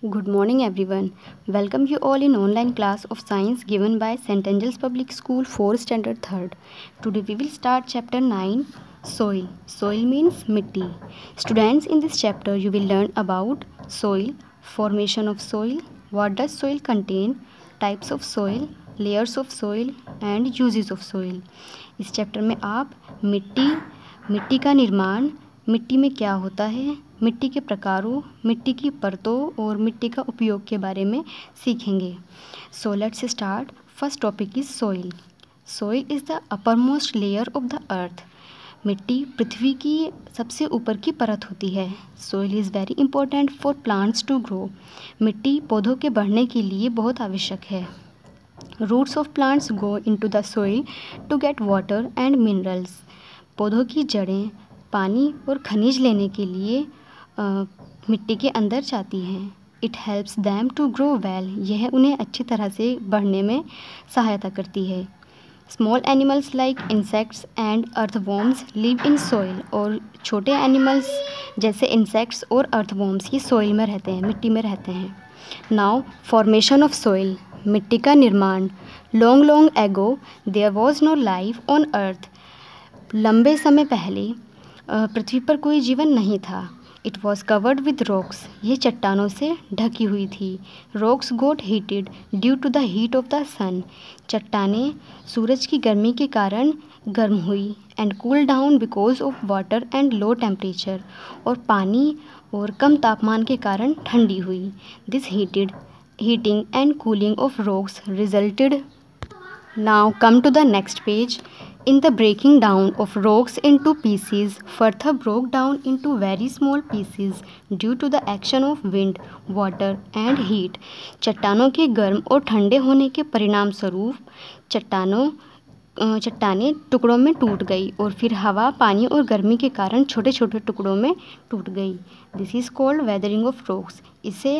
Good morning everyone. Welcome you all in online class of science given by St. Angel's Public School 4th standard 3rd. Today we will start chapter 9 soil. Soil means mitti. Students, in this chapter you will learn about soil, formation of soil, what does soil contain, types of soil, layers of soil and uses of soil. इस chapter में आप मिट्टी का निर्माण, मिट्टी में क्या होता है, मिट्टी के प्रकारों, मिट्टी की परतों और मिट्टी का उपयोग के बारे में सीखेंगे. So let's start. First topic is soil. Soil is the uppermost layer of the earth. मिट्टी पृथ्वी की सबसे ऊपर की परत होती है. Soil is very important for plants to grow. मिट्टी पौधों के बढ़ने के लिए बहुत आवश्यक है. Roots of plants go into the soil to get water and minerals. पौधों की जड़ें पानी और खनिज लेने के लिए मिट्टी के अंदर जाती हैं. It helps them to grow well. यह उन्हें अच्छी तरह से बढ़ने में सहायता करती है. Small animals like insects and earthworms live in soil. और छोटे एनिमल्स जैसे इंसेक्ट्स और अर्थवॉर्म्स ये सॉइल में रहते हैं, मिट्टी में रहते हैं. Now formation of soil. मिट्टी का निर्माण. Long ago there was no life on earth. लंबे समय पहले पृथ्वी पर कोई जीवन नहीं था. It was covered with rocks. ये चट्टानों से ढकी हुई थी. Rocks got heated due to the heat of the sun. चट्टानें सूरज की गर्मी के कारण गर्म हुई. And cool down because of water and low temperature. और पानी और कम तापमान के कारण ठंडी हुई. This heating and cooling of rocks resulted. Now come to the next page. In the breaking down of rocks into pieces, further broke down into very small pieces due to the action of wind, water and heat. चट्टानों के गर्म और ठंडे होने के परिणाम स्वरूप चट्टानें टुकड़ों में टूट गई और फिर हवा, पानी और गर्मी के कारण छोटे छोटे टुकड़ों में टूट गई. This is called weathering of rocks. इसे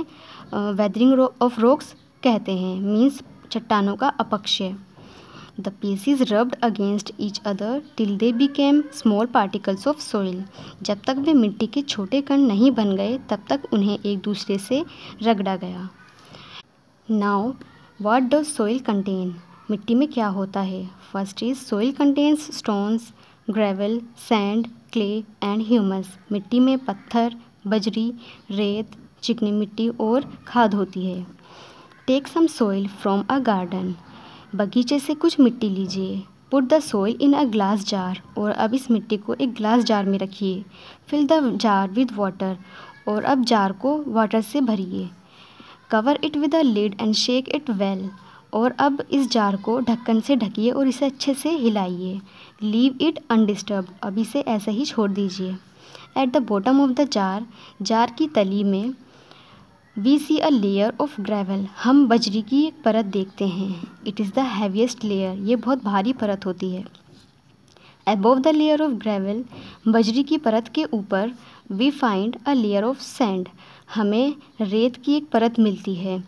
वेदरिंग ऑफ रॉक्स कहते हैं. मीन्स चट्टानों का अपक्षय. The pieces rubbed against each other till they became small particles of soil. जब तक वे मिट्टी के छोटे कण नहीं बन गए तब तक उन्हें एक दूसरे से रगड़ा गया. Now, what does soil contain? मिट्टी में क्या होता है? First is soil contains stones, gravel, sand, clay and humus. मिट्टी में पत्थर, बजरी, रेत, चिकनी मिट्टी और खाद होती है. Take some soil from a garden. बगीचे से कुछ मिट्टी लीजिए. Put the soil in a glass jar. और अब इस मिट्टी को एक ग्लास जार में रखिए. Fill the jar with water. और अब जार को वाटर से भरिए. Cover it with a lid and shake it well. और अब इस जार को ढक्कन से ढकिए और इसे अच्छे से हिलाइए. Leave it undisturbed. अब इसे ऐसे ही छोड़ दीजिए. At the bottom of the jar की तली में we see a layer of gravel. हम बजरी की एक परत देखते हैं. It is the heaviest layer. ये बहुत भारी परत होती है. Above the layer of gravel. बजरी की परत के ऊपर we find a layer of sand. हमें रेत की एक परत मिलती है.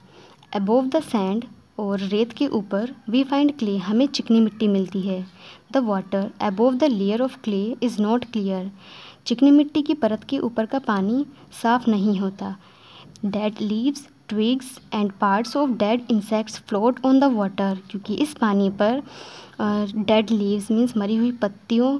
Above the sand. और रेत के ऊपर वी फाइंड क्ले. हमें चिकनी मिट्टी मिलती है. The water above the layer of clay is not clear. चिकनी मिट्टी की परत के ऊपर का पानी साफ नहीं होता. Dead leaves, twigs and parts of dead insects float on the water. क्योंकि इस पानी पर dead leaves means मरी हुई पत्तियों,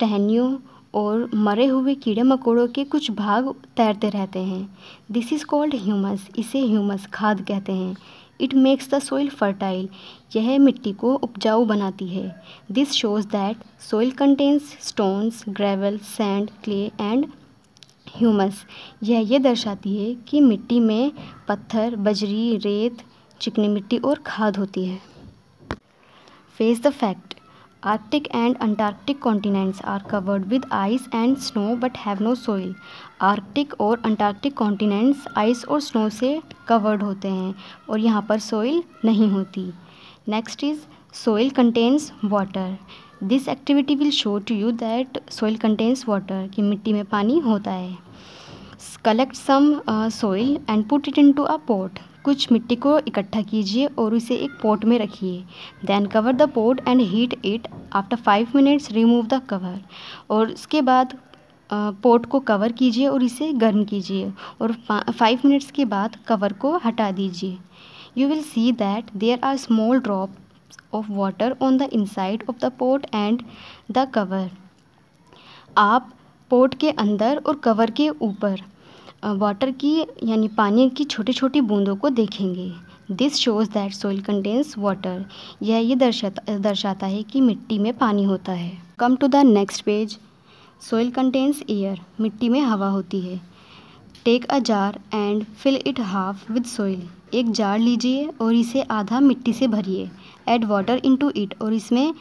टहनियों और मरे हुए कीड़े मकोड़ों के कुछ भाग तैरते रहते हैं. This is called humus. इसे ह्यूमस खाद कहते हैं. It makes the soil fertile. यह मिट्टी को उपजाऊ बनाती है. This shows that soil contains stones, gravel, sand, clay and humus. यह दर्शाती है कि मिट्टी में पत्थर, बजरी, रेत, चिकनी मिट्टी और खाद होती है. Face the fact. Arctic and Antarctic continents are covered with ice and snow but have no soil. Arctic और अंटार्कटिक कॉन्टिनेंट्स आइस और स्नो से कवर्ड होते हैं और यहाँ पर सॉइल नहीं होती. Next is soil contains water. This activity will show to you that soil contains water. कि मिट्टी में पानी होता है. Collect some soil and put it into a pot. कुछ मिट्टी को इकट्ठा कीजिए और उसे एक पॉट में रखिए. Then cover the pot and heat it. After 5 minutes remove the cover. और उसके बाद पोट को कवर कीजिए और इसे गर्म कीजिए और 5 मिनट्स के बाद कवर को हटा दीजिए। You will see that there are small drops of water on the inside of the pot and the cover. आप पोट के अंदर और कवर के ऊपर वाटर की यानी पानी की छोटी छोटी बूंदों को देखेंगे। This shows that soil contains water. यह दर्शाता है कि मिट्टी में पानी होता है। Come to the next page. Soil contains air. मिट्टी में हवा होती है। Take a jar and fill it half with soil. एक जार लीजिए और इसे आधा मिट्टी से भरिए। Add water into it. और इसमें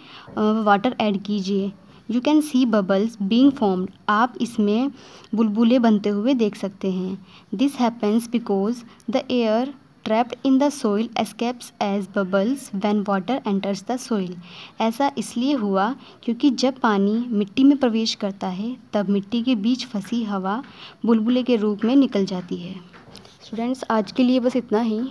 वाटर ऐड कीजिए। You can see bubbles being formed. आप इसमें बुलबुले बनते हुए देख सकते हैं। This happens because the air trapped in the soil escapes as bubbles when water enters the soil. ऐसा इसलिए हुआ क्योंकि जब पानी मिट्टी में प्रवेश करता है तब मिट्टी के बीच फंसी हवा बुलबुले के रूप में निकल जाती है। स्टूडेंट्स, आज के लिए बस इतना ही।